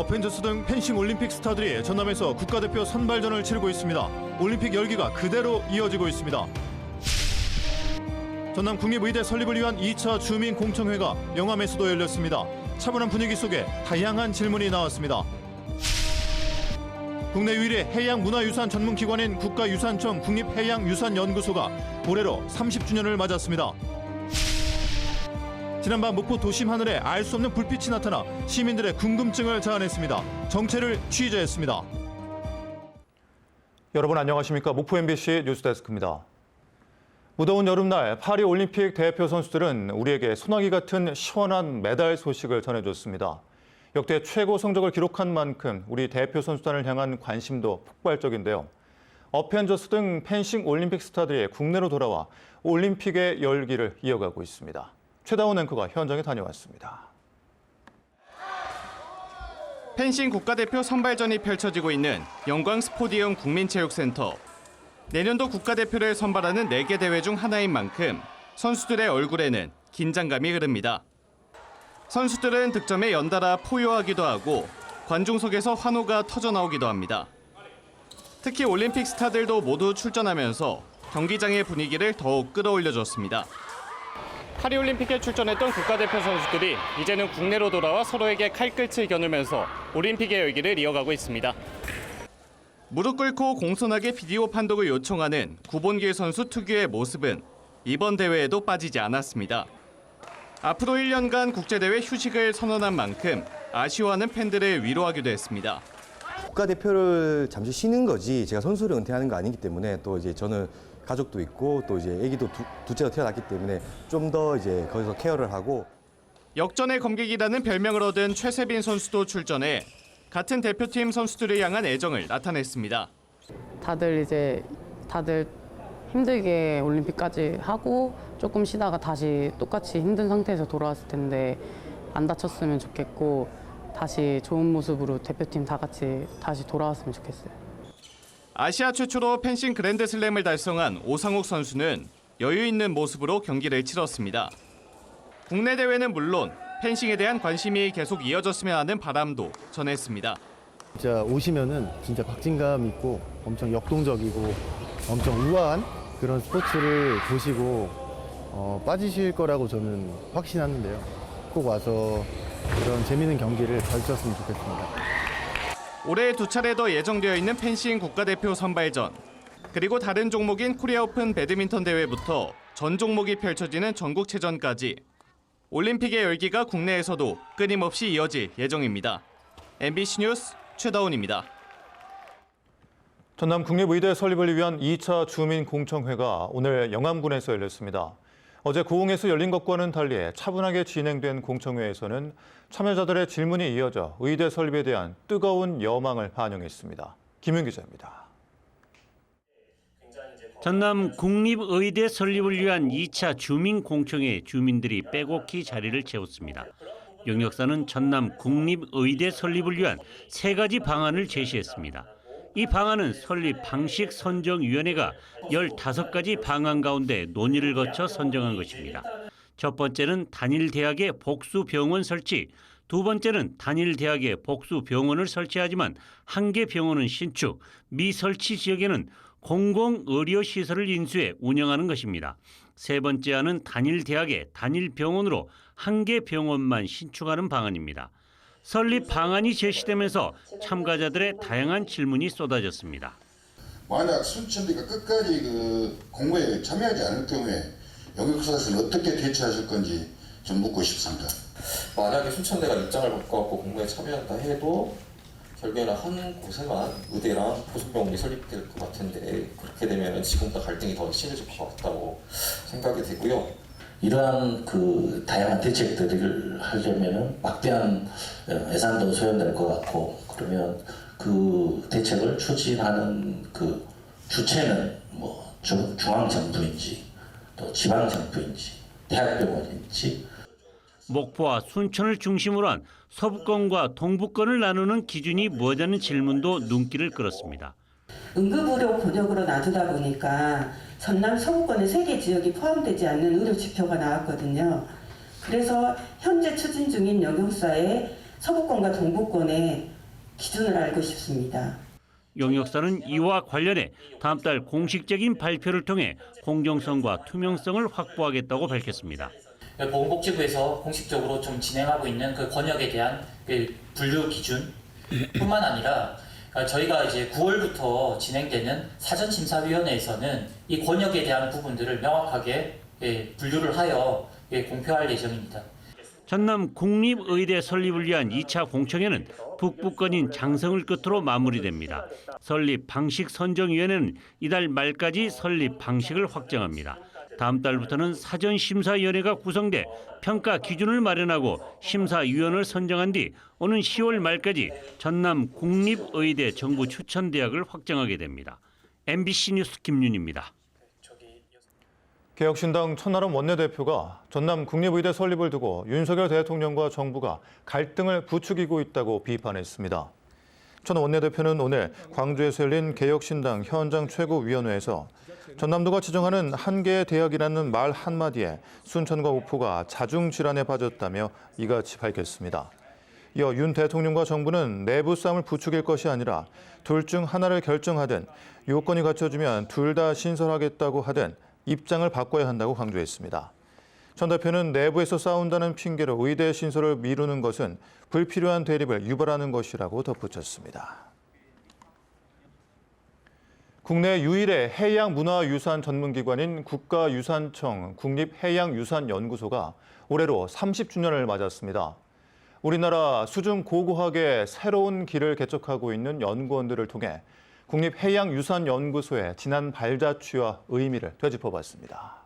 어펜져스 등 펜싱 올림픽 스타들이 전남에서 국가대표 선발전을 치르고 있습니다. 올림픽 열기가 그대로 이어지고 있습니다. 전남 국립의대 설립을 위한 2차 주민 공청회가 영암에서도 열렸습니다. 차분한 분위기 속에 다양한 질문이 나왔습니다. 국내 유일의 해양문화유산 전문기관인 국가유산청 국립해양유산연구소가 올해로 30주년을 맞았습니다. 지난밤 목포 도심 하늘에 알 수 없는 불빛이 나타나 시민들의 궁금증을 자아냈습니다. 정체를 취재했습니다. 여러분 안녕하십니까? 목포 MBC 뉴스데스크입니다. 무더운 여름날 파리올림픽 대표 선수들은 우리에게 소나기 같은 시원한 메달 소식을 전해줬습니다. 역대 최고 성적을 기록한 만큼 우리 대표 선수단을 향한 관심도 폭발적인데요. 어펜져스 등 펜싱 올림픽 스타들이 국내로 돌아와 올림픽의 열기를 이어가고 있습니다. 최다운 앵커가 현장에 다녀왔습니다. 펜싱 국가대표 선발전이 펼쳐지고 있는 영광 스포디움 국민체육센터. 내년도 국가대표를 선발하는 4개 대회 중 하나인 만큼 선수들의 얼굴에는 긴장감이 흐릅니다. 선수들은 득점에 연달아 포효하기도 하고 관중 속에서 환호가 터져나오기도 합니다. 특히 올림픽 스타들도 모두 출전하면서 경기장의 분위기를 더욱 끌어올려줬습니다. 파리올림픽에 출전했던 국가대표 선수들이 이제는 국내로 돌아와 서로에게 칼끝을 겨누면서 올림픽의 열기를 이어가고 있습니다. 무릎 꿇고 공손하게 비디오 판독을 요청하는 구본길 선수 특유의 모습은 이번 대회에도 빠지지 않았습니다. 앞으로 1년간 국제대회 휴식을 선언한 만큼 아쉬워하는 팬들을 위로하기도 했습니다. 국가대표를 잠시 쉬는 거지 제가 선수를 은퇴하는 거 아니기 때문에 또 이제 저는 가족도 있고 또 이제 아기도 둘째가 태어났기 때문에 좀 더 이제 거기서 케어를 하고 역전의 검객이라는 별명을 얻은 최세빈 선수도 출전해 같은 대표팀 선수들을 향한 애정을 나타냈습니다. 다들 힘들게 올림픽까지 하고 조금 쉬다가 다시 똑같이 힘든 상태에서 돌아왔을 텐데 안 다쳤으면 좋겠고 다시 좋은 모습으로 대표팀 다 같이 다시 돌아왔으면 좋겠어요. 아시아 최초로 펜싱 그랜드슬램을 달성한 오상욱 선수는 여유 있는 모습으로 경기를 치렀습니다. 국내 대회는 물론 펜싱에 대한 관심이 계속 이어졌으면 하는 바람도 전했습니다. 진짜 오시면은 진짜 박진감 있고 엄청 역동적이고 엄청 우아한 그런 스포츠를 보시고 빠지실 거라고 저는 확신하는데요. 꼭 와서 그런 재미있는 경기를 펼쳤으면 좋겠습니다. 올해 2차례 더 예정되어 있는 펜싱 국가대표 선발전, 그리고 다른 종목인 코리아 오픈 배드민턴 대회부터 전 종목이 펼쳐지는 전국체전까지 올림픽의 열기가 국내에서도 끊임없이 이어질 예정입니다. MBC 뉴스 최다운입니다. 전남 국립의대 설립을 위한 2차 주민 공청회가 오늘 영암군에서 열렸습니다. 어제 고흥에서 열린 것과는 달리 차분하게 진행된 공청회에서는 참여자들의 질문이 이어져 의대 설립에 대한 뜨거운 여망을 반영했습니다. 김윤 기자입니다. 전남 국립의대 설립을 위한 2차 주민공청회 주민들이 빼곡히 자리를 채웠습니다. 용역사는 전남 국립의대 설립을 위한 3가지 방안을 제시했습니다. 이 방안은 설립 방식 선정위원회가 15가지 방안 가운데 논의를 거쳐 선정한 것입니다. 첫 번째는 단일 대학의 복수 병원 설치, 두 번째는 단일 대학의 복수 병원을 설치하지만 한 개 병원은 신축, 미설치 지역에는 공공의료시설을 인수해 운영하는 것입니다. 세 번째 안은 단일 대학의 단일 병원으로 한 개 병원만 신축하는 방안입니다. 설립 방안이 제시되면서 참가자들의 다양한 질문이 쏟아졌습니다. 만약 순천대가 끝까지 공부에 참여하지 않을 경우에 용역사에서는 어떻게 대처하실 건지 좀 묻고 싶습니다. 만약에 순천대가 입장을 바꿔갖고 공부에 참여한다 해도 결국에는 한 곳에만 의대랑 부속병원이 설립될 것 같은데 그렇게 되면 지금보다 갈등이 더 심해질 것 같다고 생각이 되고요. 이러한 다양한 대책들을 하려면 막대한 예산도 소요될 것 같고 그러면 그 대책을 추진하는 주체는 중앙정부인지 또 지방정부인지 대학병원인지 목포와 순천을 중심으로 한 서부권과 동부권을 나누는 기준이 뭐냐는 질문도 눈길을 끌었습니다. 응급의료 권역으로 놔두다 보니까 전남 서부권의 3개 지역이 포함되지 않는 의료 지표가 나왔거든요. 그래서 현재 추진 중인 영역사에 서구권과 동부권의 기준을 알고 싶습니다. 용역사는 이와 관련해 다음 달 공식적인 발표를 통해 공정성과 투명성을 확보하겠다고 밝혔습니다. 보건복지부에서 공식적으로 좀 진행하고 있는 그 권역에 대한 그 분류 기준뿐만 아니라 저희가 이제 9월부터 진행되는 사전심사위원회에서는 이 권역에 대한 부분들을 명확하게 분류를 하여 공표할 예정입니다. 전남 국립의대 설립을 위한 2차 공청회는 북부권인 장성을 끝으로 마무리됩니다. 설립 방식 선정위원회는 이달 말까지 설립 방식을 확정합니다. 다음 달부터는 사전심사위원회가 구성돼 평가 기준을 마련하고 심사위원을 선정한 뒤 오는 10월 말까지 전남 국립의대 정부 추천대학을 확정하게 됩니다. MBC 뉴스 김윤입니다. 개혁신당 천하람 원내대표가 전남 국립의대 설립을 두고 윤석열 대통령과 정부가 갈등을 부추기고 있다고 비판했습니다. 천 원내대표는 오늘 광주에서 열린 개혁신당 현장 최고위원회에서 전남도가 지정하는 한 개의 대학이라는 말 한마디에 순천과 목포가 자중질환에 빠졌다며 이같이 밝혔습니다. 이어 윤 대통령과 정부는 내부 싸움을 부추길 것이 아니라 둘 중 하나를 결정하든 요건이 갖춰지면 둘 다 신설하겠다고 하든 입장을 바꿔야 한다고 강조했습니다. 천 대표는 내부에서 싸운다는 핑계로 의대 신설을 미루는 것은 불필요한 대립을 유발하는 것이라고 덧붙였습니다. 국내 유일의 해양문화유산 전문기관인 국가유산청 국립해양유산연구소가 올해로 30주년을 맞았습니다. 우리나라 수중 고고학의 새로운 길을 개척하고 있는 연구원들을 통해 국립해양유산연구소의 지난 발자취와 의미를 되짚어봤습니다.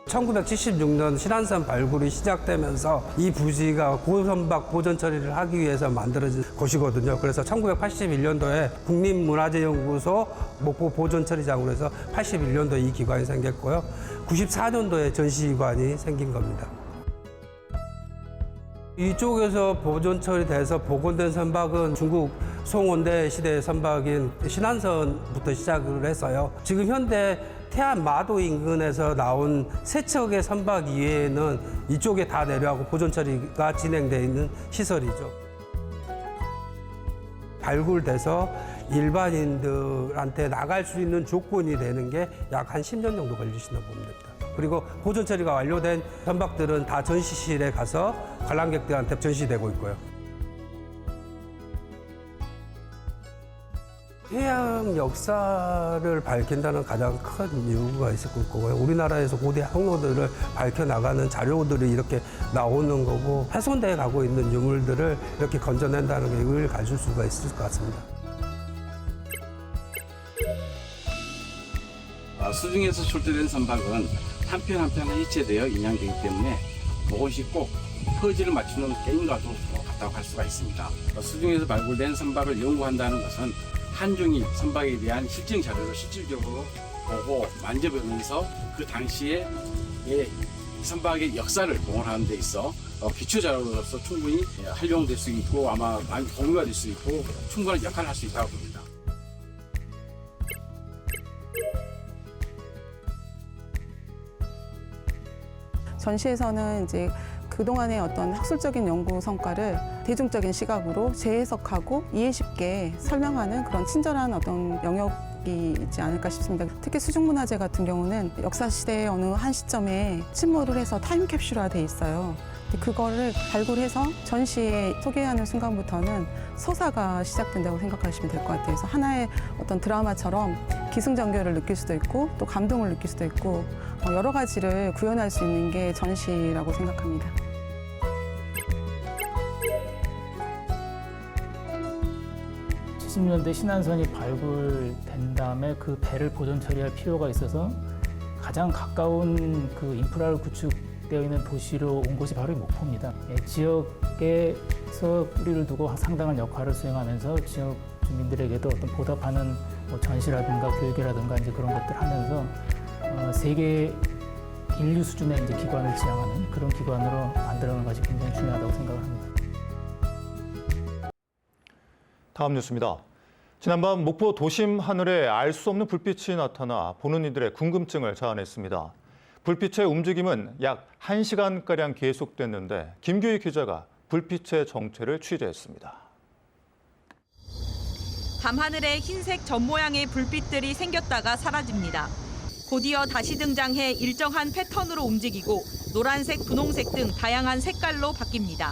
1976년 신안선 발굴이 시작되면서 이 부지가 고선박 보존 처리를 하기 위해서 만들어진 곳이거든요. 그래서 1981년도에 국립문화재연구소 목포 보존 처리장으로 해서 81년도에 이 기관이 생겼고요. 94년도에 전시관이 생긴 겁니다. 이쪽에서 보존 처리돼서 복원된 선박은 중국 송원대 시대 선박인 신안선부터 시작을 했어요. 지금 현대 태안 마도 인근에서 나온 세 척의 선박 이외에는 이쪽에 다 내려가고 보존 처리가 진행되어 있는 시설이죠. 발굴돼서 일반인들한테 나갈 수 있는 조건이 되는 게 약 한 10년 정도 걸리신다고 봅니다. 그리고 보존 처리가 완료된 선박들은 다 전시실에 가서 관람객들한테 전시되고 있고요. 해양 역사를 밝힌다는 가장 큰 이유가 있을 거고요. 우리나라에서 고대 항로들을 밝혀나가는 자료들이 이렇게 나오는 거고 훼손돼 가고 있는 유물들을 이렇게 건져낸다는 게 의의를 가질 수가 있을 것 같습니다. 수중에서 출제된 선박은 한 편 한 편에 일체되어 인양되기 때문에 그것이 꼭 퍼즐을 맞추는 게임과도 같다고 할 수가 있습니다. 수중에서 발굴된 선박을 연구한다는 것은 한중일 선박에 대한 실증 자료를 실질적으로 보고 만져보면서 그 당시에 선박의 역사를 봉헌하는 데 있어 기초 자료로서 충분히 활용될 수 있고 아마 많이 공유가 될 수 있고 충분한 역할을 할 수 있다고 봅니다. 전시에서는 이제 그동안의 어떤 학술적인 연구 성과를 대중적인 시각으로 재해석하고 이해 쉽게 설명하는 그런 친절한 어떤 영역이 있지 않을까 싶습니다. 특히 수중문화재 같은 경우는 역사시대의 어느 한 시점에 침몰을 해서 타임캡슐화 돼 있어요. 그거를 발굴해서 전시에 소개하는 순간부터는 서사가 시작된다고 생각하시면 될 것 같아요. 그래서 하나의 어떤 드라마처럼 기승전결을 느낄 수도 있고 또 감동을 느낄 수도 있고 여러 가지를 구현할 수 있는 게 전시라고 생각합니다. (70년대) 신안선이 발굴된 다음에 그 배를 보존 처리할 필요가 있어서 가장 가까운 그 인프라를 구축되어 있는 도시로 온 곳이 바로 목포입니다. 지역에서 뿌리를 두고 상당한 역할을 수행하면서 지역 주민들에게도 어떤 보답하는 전시라든가 교육이라든가 이제 그런 것들 하면서 세계 인류 수준의 이제 기관을 지향하는 그런 기관으로 만들어가는 것이 굉장히 중요하다고 생각을 합니다. 다음 뉴스입니다. 지난밤 목포 도심 하늘에 알 수 없는 불빛이 나타나 보는 이들의 궁금증을 자아냈습니다. 불빛의 움직임은 약 1시간가량 계속됐는데 김규희 기자가 불빛의 정체를 취재했습니다. 밤하늘에 흰색 점 모양의 불빛들이 생겼다가 사라집니다. 곧이어 다시 등장해 일정한 패턴으로 움직이고 노란색, 분홍색 등 다양한 색깔로 바뀝니다.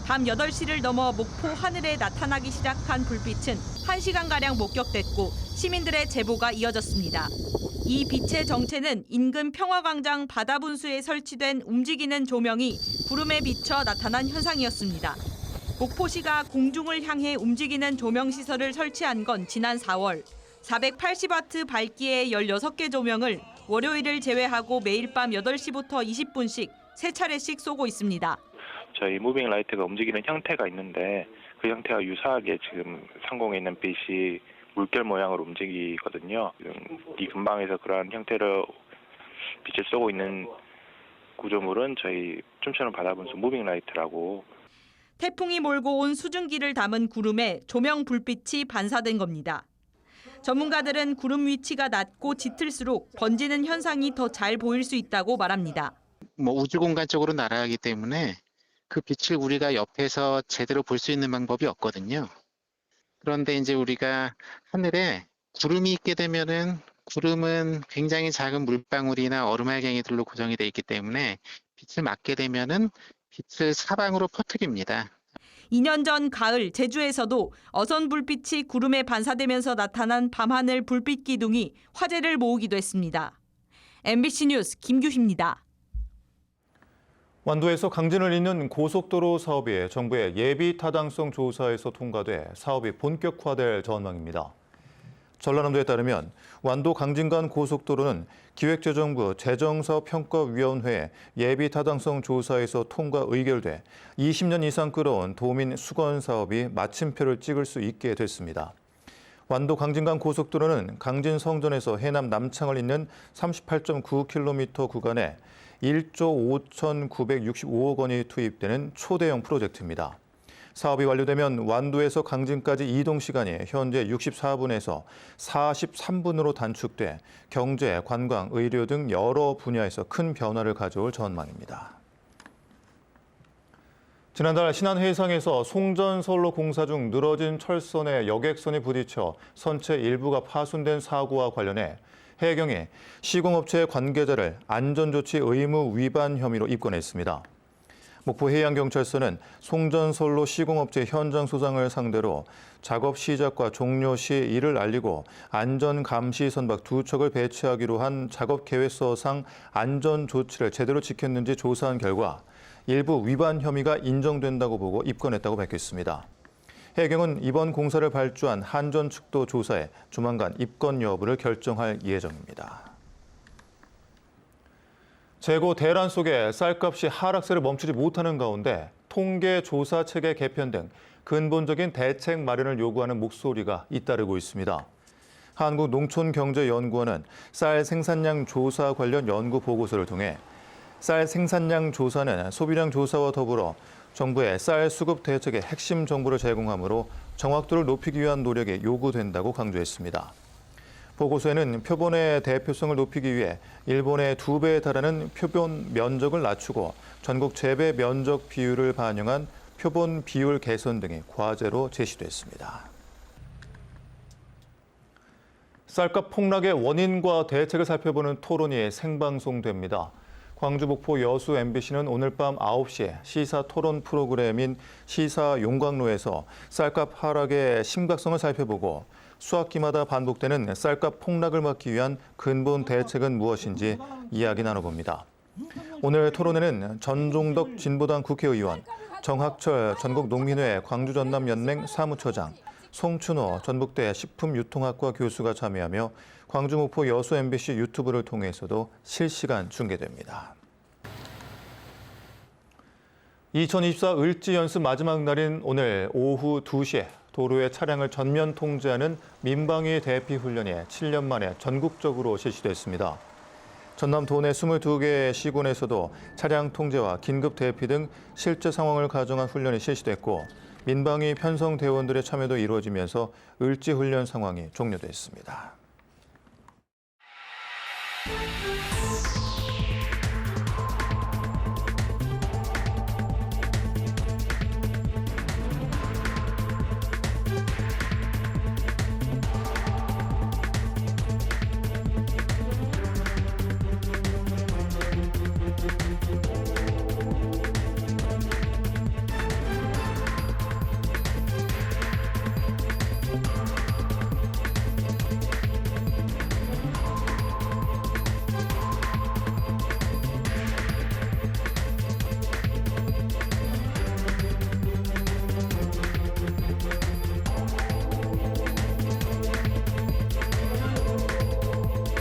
밤 8시를 넘어 목포 하늘에 나타나기 시작한 불빛은 1시간가량 목격됐고 시민들의 제보가 이어졌습니다. 이 빛의 정체는 인근 평화광장 바다분수에 설치된 움직이는 조명이 구름에 비쳐 나타난 현상이었습니다. 목포시가 공중을 향해 움직이는 조명 시설을 설치한 건 지난 4월. 480와트 밝기의 16개 조명을 월요일을 제외하고 매일 밤 8시부터 20분씩 3차례씩 쏘고 있습니다. 저희 무빙 라이트가 움직이는 형태가 있는데 그 형태와 유사하게 지금 상공에 있는 빛이 물결 모양으로 움직이거든요. 이 근방에서 그러한 형태로 빛을 쏘고 있는 구조물은 저희 춤추는 바다분수 무빙 라이트라고. 태풍이 몰고 온 수증기를 담은 구름에 조명 불빛이 반사된 겁니다. 전문가들은 구름 위치가 낮고 짙을수록 번지는 현상이 더 잘 보일 수 있다고 말합니다. 우주 공간 쪽으로 날아가기 때문에 그 빛을 우리가 옆에서 제대로 볼 수 있는 방법이 없거든요. 그런데 이제 우리가 하늘에 구름이 있게 되면은 구름은 굉장히 작은 물방울이나 얼음알갱이들로 고정이 돼 있기 때문에 빛을 맞게 되면은 빛을 사방으로 퍼뜨립니다. 2년 전 가을 제주에서도 어선 불빛이 구름에 반사되면서 나타난 밤하늘 불빛 기둥이 화제를 모으기도 했습니다. MBC 뉴스 김규희입니다. 완도에서 강진을 잇는 고속도로 사업이 정부의 예비 타당성 조사에서 통과돼 사업이 본격화될 전망입니다. 전라남도에 따르면 완도 강진간 고속도로는 기획재정부 재정사업평가위원회의 예비 타당성 조사에서 통과 의결돼 20년 이상 끌어온 도민 수건 사업이 마침표를 찍을 수 있게 됐습니다. 완도 강진간 고속도로는 강진 성전에서 해남 남창을 잇는 38.9km 구간에 1조 5,965억 원이 투입되는 초대형 프로젝트입니다. 사업이 완료되면 완도에서 강진까지 이동 시간이 현재 64분에서 43분으로 단축돼 경제, 관광, 의료 등 여러 분야에서 큰 변화를 가져올 전망입니다. 지난달 신안 해상에서 송전선로 공사 중 늘어진 철선에 여객선이 부딪혀 선체 일부가 파손된 사고와 관련해 해경이 시공업체의 관계자를 안전조치 의무 위반 혐의로 입건했습니다. 목포해양경찰서는 송전선로 시공업체 현장 소장을 상대로 작업 시작과 종료 시 이를 알리고 안전감시 선박 2척을 배치하기로 한 작업 계획서상 안전조치를 제대로 지켰는지 조사한 결과 일부 위반 혐의가 인정된다고 보고 입건했다고 밝혔습니다. 해경은 이번 공사를 발주한 한전 측도 조사해 조만간 입건 여부를 결정할 예정입니다. 재고 대란 속에 쌀값이 하락세를 멈추지 못하는 가운데 통계 조사 체계 개편 등 근본적인 대책 마련을 요구하는 목소리가 잇따르고 있습니다. 한국농촌경제연구원은 쌀 생산량 조사 관련 연구 보고서를 통해 쌀 생산량 조사는 소비량 조사와 더불어 정부의 쌀 수급 대책의 핵심 정보를 제공하므로 정확도를 높이기 위한 노력이 요구된다고 강조했습니다. 보고서에는 표본의 대표성을 높이기 위해 일본의 2배에 달하는 표본 면적을 낮추고 전국 재배 면적 비율을 반영한 표본 비율 개선 등이 과제로 제시됐습니다. 쌀값 폭락의 원인과 대책을 살펴보는 토론이 생방송됩니다. 광주 목포 여수 MBC는 오늘 밤 9시에 시사 토론 프로그램인 시사 용광로에서 쌀값 하락의 심각성을 살펴보고 수학기마다 반복되는 쌀값 폭락을 막기 위한 근본 대책은 무엇인지 이야기 나눠봅니다. 오늘 토론회는 전종덕 진보당 국회의원, 정학철 전국농민회 광주전남연맹 사무처장, 송춘호 전북대 식품유통학과 교수가 참여하며 광주 목포 여수 MBC 유튜브를 통해서도 실시간 중계됩니다. 2024 을지 연습 마지막 날인 오늘 오후 2시에 도로에 차량을 전면 통제하는 민방위 대피 훈련이 7년 만에 전국적으로 실시됐습니다. 전남 도내 22개 시군에서도 차량 통제와 긴급 대피 등 실제 상황을 가정한 훈련이 실시됐고 민방위 편성 대원들의 참여도 이루어지면서 을지 훈련 상황이 종료됐습니다.